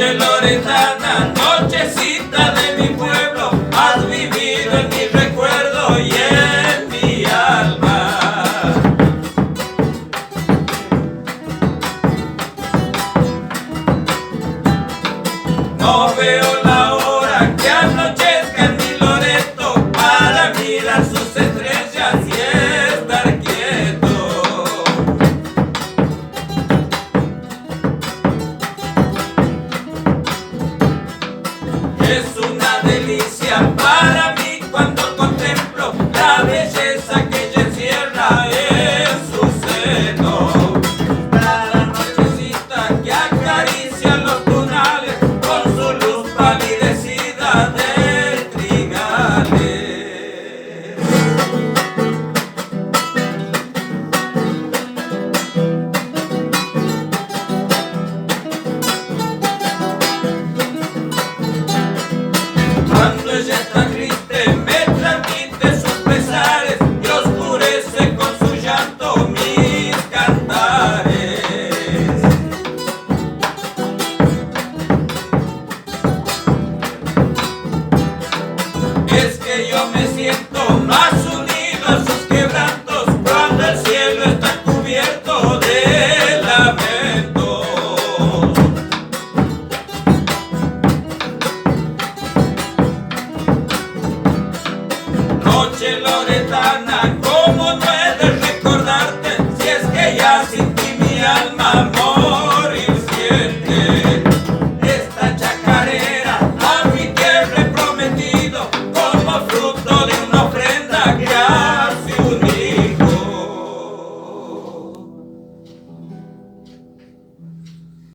Noche loretana, nochecita de mi pueblo, has vivido en mi recuerdo y en mi alma. No veo la hora que anochezca en mi Loreto para mirar sus estrellas y estar quieto. Es una delicia para mí cuando contemplo la belleza